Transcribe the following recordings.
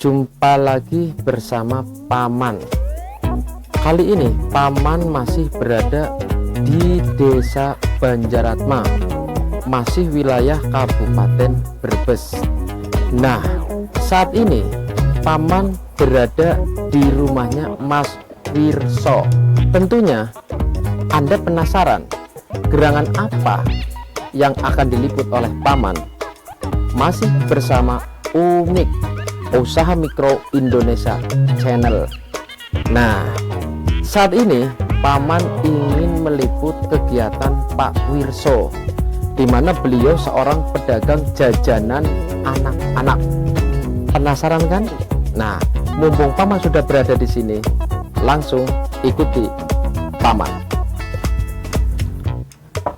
Jumpa lagi bersama Paman. Kali ini Paman masih berada di Desa Banjaratma, masih wilayah Kabupaten Brebes. Nah, saat ini Paman berada di rumahnya Mas Wirso. Tentunya Anda penasaran gerangan apa yang akan diliput oleh Paman. Masih bersama Unik Usaha Mikro Indonesia Channel. Nah, saat ini Paman ingin meliput kegiatan Pak Wirso, di mana beliau seorang pedagang jajanan anak-anak. Penasaran kan? Nah, mumpung Paman sudah berada di sini, langsung ikuti Paman.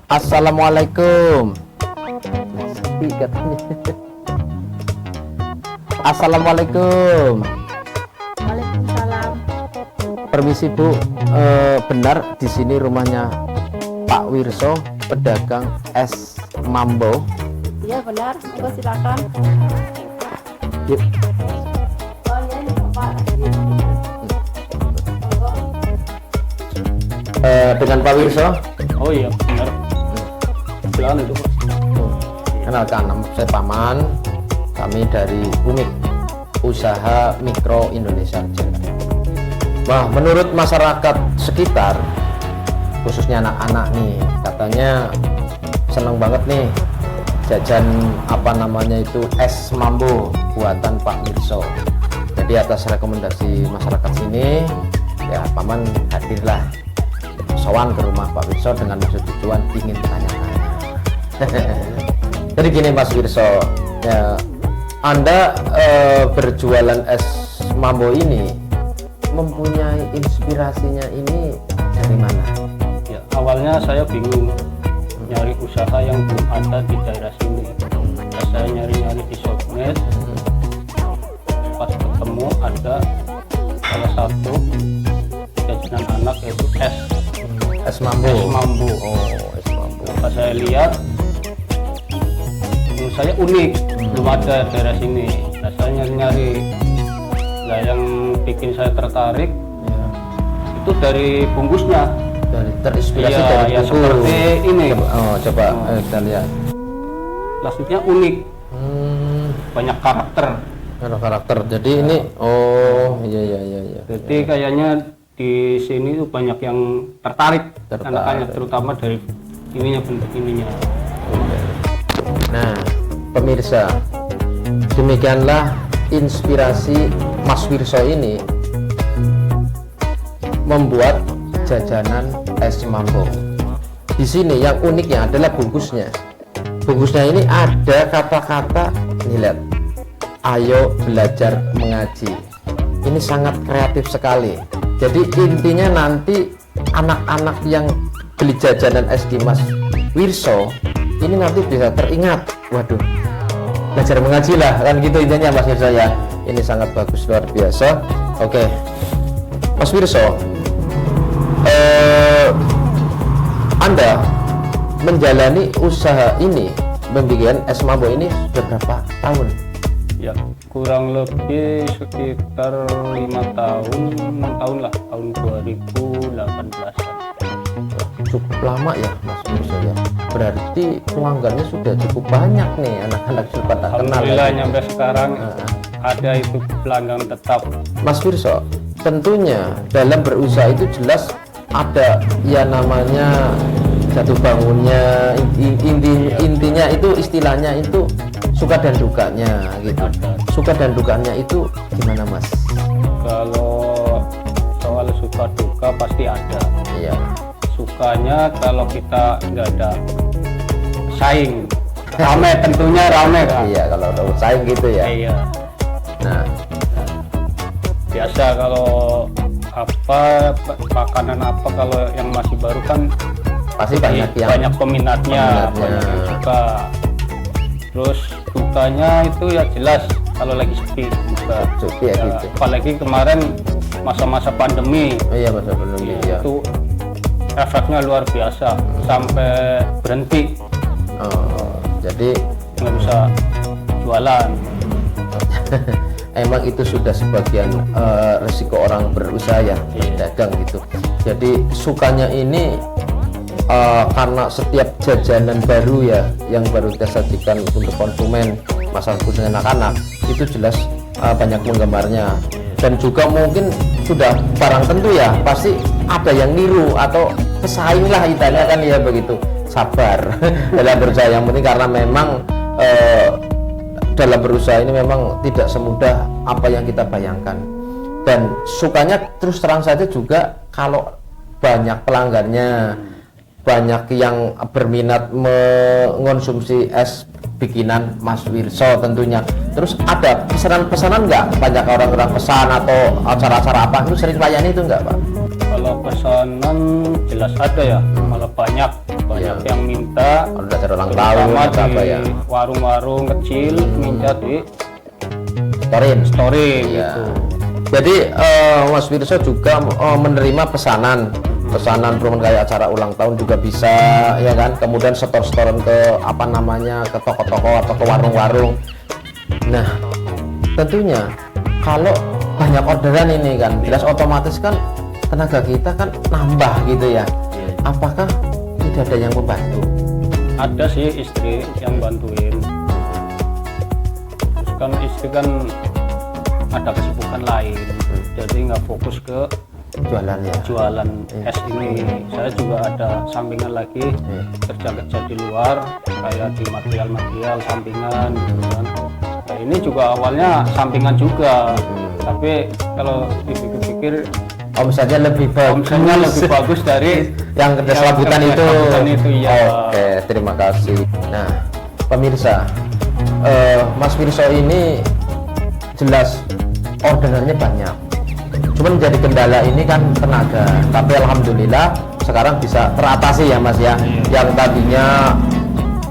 Assalamualaikum. Sepi katanya. Assalamualaikum. Waalaikumsalam. Permisi Bu, benar di sini rumahnya Pak Wirso, pedagang es mambo? Iya benar, monggo silakan. Yuk. Oh iya ini Pak. Dengan Pak Wirso? Oh iya benar. Silakan itu Pak. Kenalkan, nama saya Paman. Kami dari Unik Usaha Mikro Indonesia Channel. Wah, menurut masyarakat sekitar, khususnya anak-anak nih, katanya seneng banget nih jajan apa namanya itu es mambo buatan Pak Wirso. Jadi atas rekomendasi masyarakat sini, ya Paman hadirlah sowan ke rumah Pak Wirso dengan maksud tujuan ingin tanya-tanya. Jadi gini Mas Wirso, ya Anda berjualan es mambo ini mempunyai inspirasinya ini dari mana? Ya, awalnya saya bingung nyari usaha yang belum ada di daerah sini. Pas saya nyari-nyari di sosmed, pas ketemu ada salah satu jajanan anak yaitu Es mambo. es mambo. Oh, es mambo. Pas saya lihat, menurut saya unik, belum ada daerah sini. Nah, saya nyari-nyari. Nah, yang bikin saya tertarik Ya. itu dari bungkusnya. Terinspirasi Iya, dari ya buku. seperti ini. Coba kita lihat. Plastiknya unik, banyak karakter. Ada karakter. Jadi ini, oh iya. Jadi kayaknya di sini tuh banyak yang tertarik. Anak-anak terutama dari ininya, bentuk ininya. Nah, pemirsa, demikianlah inspirasi Mas Wirso ini membuat jajanan es mambo. Di sini yang uniknya adalah bungkusnya. Bungkusnya ini ada kata-kata, nih lihat, ayo belajar mengaji. Ini sangat kreatif sekali. Jadi intinya nanti anak-anak yang beli jajanan es di Mas Wirso ini nanti bisa teringat, waduh, belajar mengaji lah, kan gitu intinya Mas Wirso ya. Ini sangat bagus, luar biasa. Oke, Mas Wirso, Anda menjalani usaha ini, membuat es mambo ini sudah berapa tahun? Ya, kurang lebih sekitar 5 tahun, 6 tahun lah, tahun 2018. Cukup lama ya Mas Wirso ya. Berarti pelanggannya sudah cukup banyak nih, anak-anak sudah pada kenal. Alhamdulillah ya. nyampe sekarang ada itu pelanggan tetap. Mas Wirso, tentunya dalam berusaha itu jelas ada ya namanya jatuh bangunnya, intinya itu istilahnya itu suka dan dukanya gitu. Suka dan dukanya itu gimana Mas? Kalau soal suka duka pasti ada. Iya. Sukanya kalau kita nggak ada saing, rame, tentunya rame kan. Iya, kalau udah saing gitu ya. Iya. Nah, Biasa kalau apa makanan apa kalau yang masih baru kan pasti banyak yang banyak peminatnya, banyak yang suka. Terus dukanya itu ya jelas kalau lagi sepi juga. sepi ya gitu. Apalagi kemarin masa-masa pandemi. Oh iya, masa pandemi ya. Itu efeknya luar biasa sampai berhenti, Oh, jadi nggak bisa jualan. emang itu sudah sebagian resiko orang berusaha ya, dagang gitu. Jadi sukanya ini karena setiap jajanan baru ya yang baru kita sajikan untuk konsumen, masalah khususnya anak-anak, itu jelas banyak penggemarnya. Dan juga mungkin sudah barang tentu ya, pasti ada yang niru atau pesaing lah istilahnya kan ya, begitu. Sabar dalam berusaha, yang penting karena memang dalam berusaha ini memang tidak semudah apa yang kita bayangkan. Dan sukanya terus terang saja juga kalau banyak pelanggannya, banyak yang berminat mengonsumsi es bikinan Mas Wirso tentunya. Terus ada pesanan-pesanan nggak? Banyak orang-orang pesan atau acara-acara apa itu sering layani itu nggak, Pak? Kalau pesanan jelas ada ya, malah banyak yang minta. Kalau udah ulang tahun terutama atau apa di ya? warung-warung kecil minta di Story gitu. ya. Jadi Mas Wirso juga menerima pesanan perlu kayak acara ulang tahun juga bisa ya kan, kemudian setor-setoran ke apa namanya, ke toko-toko atau ke warung-warung. Nah tentunya kalau banyak orderan ini kan jelas otomatis kan tenaga kita kan nambah gitu ya. Apakah tidak ada yang membantu? Ada sih istri yang bantuin. Terus kan istri kan ada kesibukan lain, jadi nggak fokus ke Jualan ya. jualan es ini. Saya juga ada sampingan lagi, kerja-kerja di luar kayak di material sampingan gitu kan. Nah, ini juga awalnya sampingan juga, tapi kalau dipikir-pikir Omsetnya lebih bagus. omsetnya lebih bagus dari yang kerja serabutan kerja itu. serabutan itu, ya. Oke, terima kasih. Nah, pemirsa, Mas Wirso ini jelas orderannya banyak. Cuman jadi kendala ini kan tenaga. Tapi alhamdulillah sekarang bisa teratasi ya Mas ya. Yang tadinya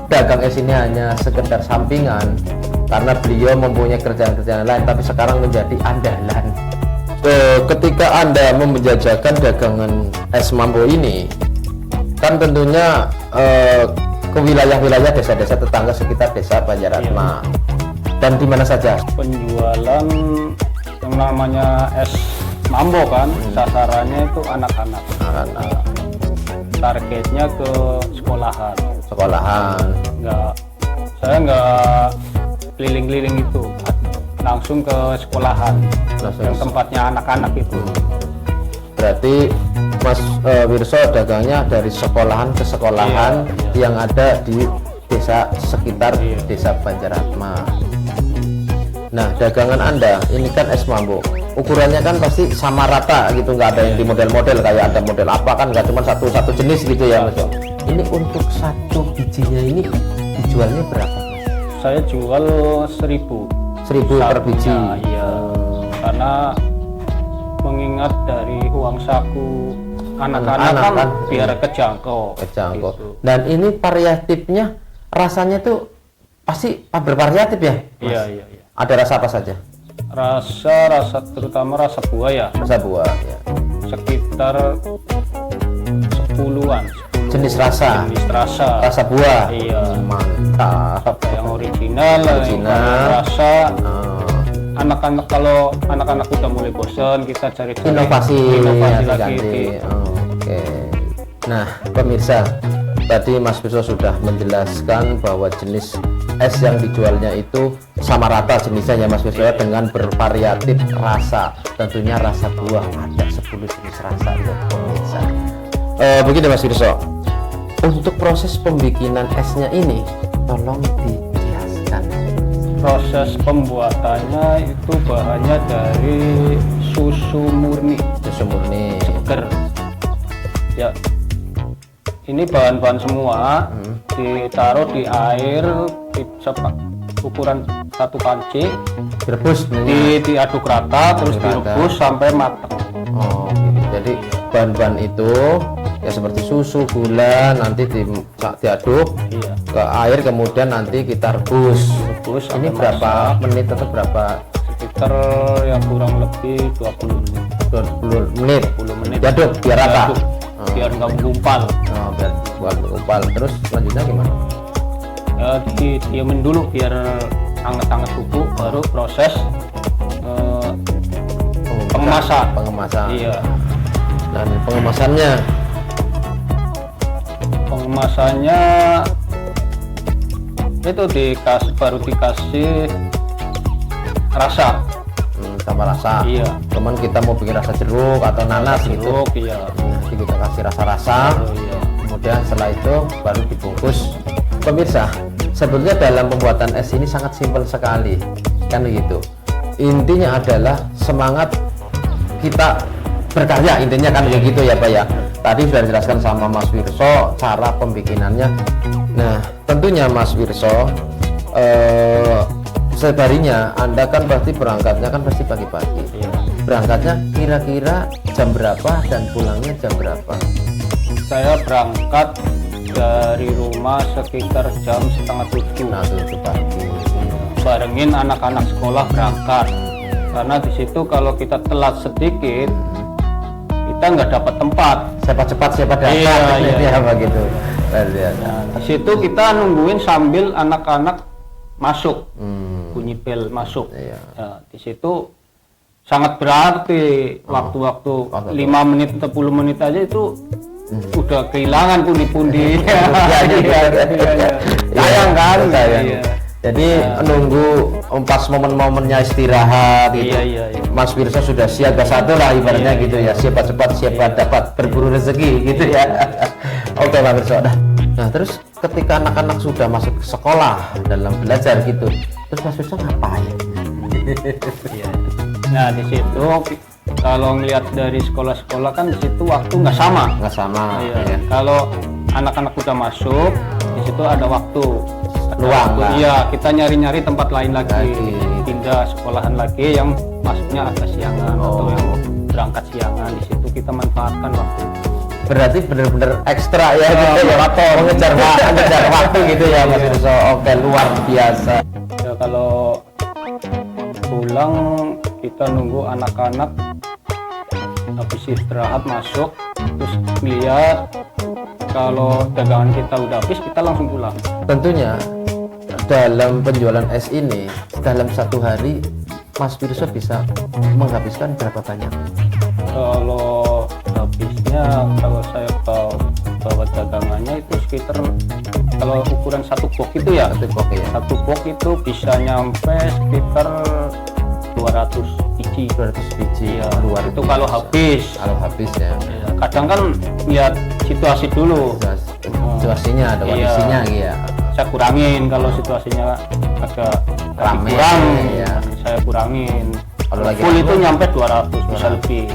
dagang es ini hanya sekedar sampingan karena beliau mempunyai kerjaan-kerjaan lain, tapi sekarang menjadi andalan. Ketika Anda menjajakan dagangan es mambo ini, kan tentunya ke wilayah-wilayah desa-desa tetangga sekitar desa Banjaratma. Dan di mana saja? Penjualan yang namanya es mambo kan, sasarannya itu anak-anak. Targetnya ke sekolahan. Saya nggak keliling-keliling itu, langsung ke sekolahan, yang tempatnya anak-anak itu. Berarti Mas Wirso dagangnya dari sekolahan ke sekolahan yang ada di desa sekitar desa Banjaratma. Nah, dagangan Anda ini kan es mambo, ukurannya kan pasti sama rata gitu, nggak ada yang di model-model kayak ada model apa kan, nggak cuma satu jenis gitu ya Mas. Ini untuk satu bijinya ini dijualnya berapa? Saya jual 1.000 per biji. Iya, karena mengingat dari uang saku anak-anak kan biar kejangkau. Gitu. Dan ini variatifnya rasanya tuh pasti bervariatif ya Mas? Iya. Ada rasa apa saja? Rasa terutama rasa buah ya. Rasa buah ya. Sekitar 10-an. Jenis rasa Rasa buah. Iya. Mantap. Yang original. Rasa. Anak-anak, kalau anak-anak udah mulai bosan, kita cari inovasi lagi. Ganti. Oke. Nah, pemirsa, tadi Mas Wirso sudah menjelaskan bahwa jenis es yang dijualnya itu sama rata jenisnya ya Mas Wirso, dengan bervariatif rasa. Tentunya rasa buah ada 10 jenis rasa ya pemirsa. Begini Mas Wirso, untuk proses pembikinan esnya ini tolong dijelaskan. Proses pembuatannya itu bahannya dari susu murni seger ya. Ini bahan-bahan semua ditaruh di air ukuran 1 panci, direbus, diaduk rata, terus direbus sampai matang. Jadi bahan-bahan itu ya seperti susu, gula nanti diaduk ke air, kemudian nanti kita rebus. Ini berapa menit atau berapa? Sekitar ya kurang lebih 20 menit diaduk biar rata, biar nggak menggumpal. Biar menggumpal. Terus selanjutnya gimana? Ya, diemin dulu biar hangat-hangat bubuk, baru proses Pengemasan. Iya. Dan pengemasannya itu baru dikasih rasa. Tambah rasa. Iya. Cuman kita mau bikin rasa jeruk atau nanas gitu. Jeruk, iya. Nanti kita kasih rasa-rasa. Oh, iya. Kemudian setelah itu baru dibungkus. Pemirsa, sebetulnya dalam pembuatan es ini sangat simpel sekali, kan begitu. Intinya adalah semangat kita berkarya, intinya kan begitu ya Pak ya. Tadi sudah dijelaskan sama Mas Wirso cara pembikinannya. Nah, tentunya Mas Wirso, seharinya Anda kan pasti berangkatnya kan pasti pagi-pagi. Iya. Berangkatnya kira-kira jam berapa dan pulangnya jam berapa? Saya berangkat dari rumah sekitar jam 6:30. Nah, 7 pagi. Barengin anak-anak sekolah berangkat, karena di situ kalau kita telat sedikit kita nggak dapat tempat. Siapa cepat siapa dapat. Iya. Begitu. Nah, di situ kita nungguin sambil anak-anak masuk, bunyi bel masuk. Iya. Nah, di situ sangat berarti waktu-waktu 5 menit atau 10 menit aja itu udah kehilangan pundi-pundi. Sayang kan? Sayang. Iya. Jadi nunggu pas momen-momennya istirahat gitu. Iya. Mas Wirso sudah siaga satu lah ibaratnya gitu ya. Siapa cepat siapa dapat, berburu rezeki gitu ya. Oke Mas Wirso dah. Nah terus ketika anak-anak sudah masuk ke sekolah dalam belajar gitu, terus Mas Wirso ngapain? Iya. Nah di situ kalau ngelihat dari sekolah-sekolah kan di situ waktu nggak sama. Nggak sama. Iya. Ya. Kalau anak-anak udah masuk, di situ ada waktu Luang lah. Iya, kita nyari-nyari tempat lain lagi, Lagi. pindah sekolahan lagi yang masuknya agak siangan atau yang berangkat siangan. Di situ kita manfaatkan waktu. Berarti bener-bener ekstra ya, gitu ya. maraton. mengejar waktu gitu ya Mas Wirso. Oke, luar biasa. Ya kalau pulang kita nunggu anak-anak habis istirahat masuk, terus lihat kalau dagangan kita udah habis kita langsung pulang. Tentunya dalam penjualan es ini dalam satu hari Mas Wirso bisa menghabiskan berapa banyak? Kalau habisnya, kalau saya bawa dagangannya itu sekitar, kalau ukuran satu box itu ya, satu box itu bisa nyampe sekitar 200 biji. 200 biji Ya, luar itu kalau habis. ya. Ya, kadang kan lihat situasi dulu. Situasinya ada Iya. kondisinya ya. Saya kurangin kalau situasinya agak Rame, kurang, ya. saya kurangin. Kalau lagi Full rame, itu nyampe 200 bisa lebih.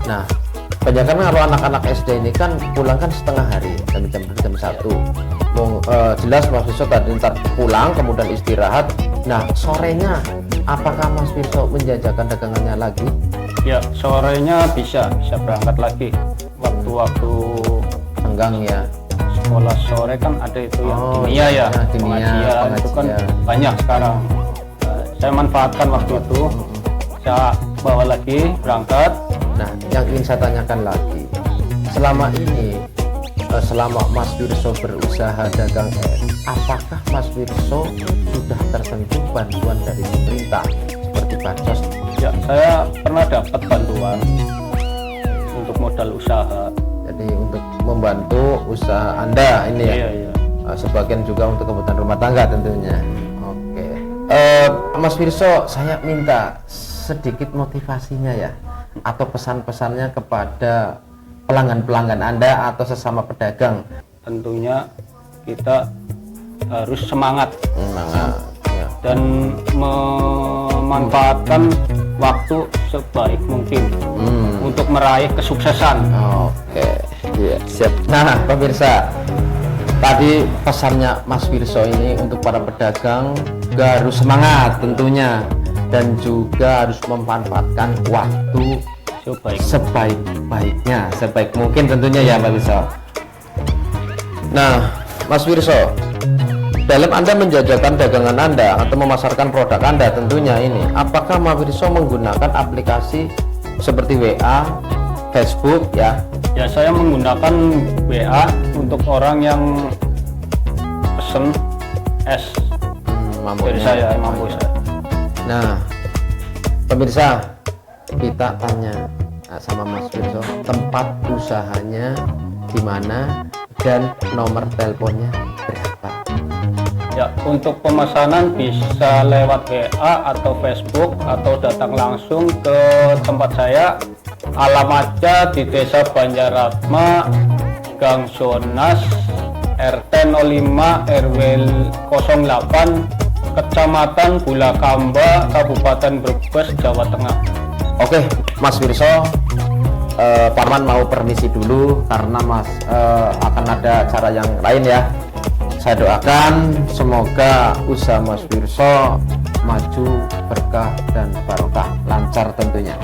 Nah, kebanyakan kalau anak-anak SD ini kan pulang kan setengah hari, jam 1. Jelas Mas Wirso tadi ntar pulang kemudian istirahat. Nah, sorenya apakah Mas Wirso menjajakan dagangannya lagi? Ya, sorenya bisa berangkat lagi. Waktu-waktu Senggang ya. sekolah sore kan ada itu yang Oh, kimia ya, ya, kimia, pengajian itu kan pengajian. banyak sekarang. Saya manfaatkan waktu itu, saya bawa lagi berangkat. Nah, yang ingin saya tanyakan lagi, selama ini, selama Mas Wirso berusaha dagang es, apakah Mas Wirso sudah tersentuh bantuan dari pemerintah seperti bansos? Ya, saya pernah dapat bantuan untuk modal usaha. Jadi untuk membantu usaha Anda ini ya, Iya. sebagian juga untuk kebutuhan rumah tangga tentunya. Oke, Mas Wirso, saya minta sedikit motivasinya ya, atau pesan-pesannya kepada pelanggan-pelanggan Anda atau sesama pedagang. Tentunya kita harus semangat Ya. dan memanfaatkan waktu sebaik mungkin untuk meraih kesuksesan. Oke, ya, siap. Nah, pemirsa, tadi pesannya Mas Wirso ini untuk para pedagang juga harus semangat tentunya, dan juga harus memanfaatkan waktu sebaik-baiknya, sebaik mungkin tentunya ya Mas Wirso. Nah, Mas Wirso, dalam Anda menjajakan dagangan Anda atau memasarkan produk Anda tentunya ini, apakah Mas Wirso menggunakan aplikasi seperti WA, Facebook ya? Ya, saya menggunakan WA untuk orang yang pesen es dari saya, mampu saya. Nah, pemirsa, kita tanya sama Mas Wirso tempat usahanya di mana dan nomor teleponnya berapa. Ya, untuk pemesanan bisa lewat WA atau Facebook atau datang langsung ke tempat saya. Alamatnya di Desa Banjaratma, Gang Zonas, RT 05 RW 08, Kecamatan Bulakamba, Kabupaten Brebes, Jawa Tengah. Oke, Mas Wirso, Paman mau permisi dulu karena Mas akan ada acara yang lain ya. Saya doakan semoga usaha Mas Wirso maju, berkah dan barokah, lancar tentunya.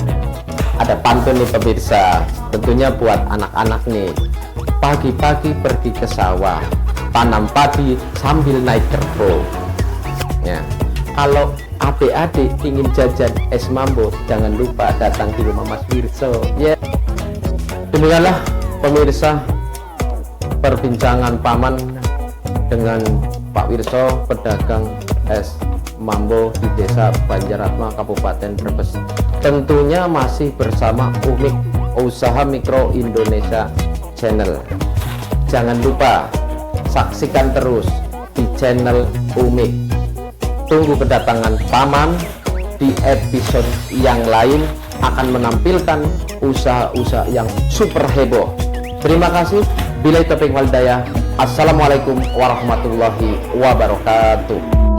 Ada pantun nih pemirsa, tentunya buat anak-anak nih. Pagi-pagi pergi ke sawah, tanam padi sambil naik kerbau. Ya, kalau adik-adik ingin jajan es mambo, jangan lupa datang di rumah Mas Wirso. Ya, demikianlah pemirsa perbincangan Paman dengan Pak Wirso, pedagang es mambo di Desa Banjaratma, Kabupaten Brebes. Tentunya masih bersama UMIK, Usaha Mikro Indonesia Channel. Jangan lupa saksikan terus di channel UMIK. Tunggu kedatangan Paman di episode yang lain, akan menampilkan usaha-usaha yang super heboh. Terima kasih. Billahi taufiq wal hidayah. Assalamualaikum warahmatullahi wabarakatuh.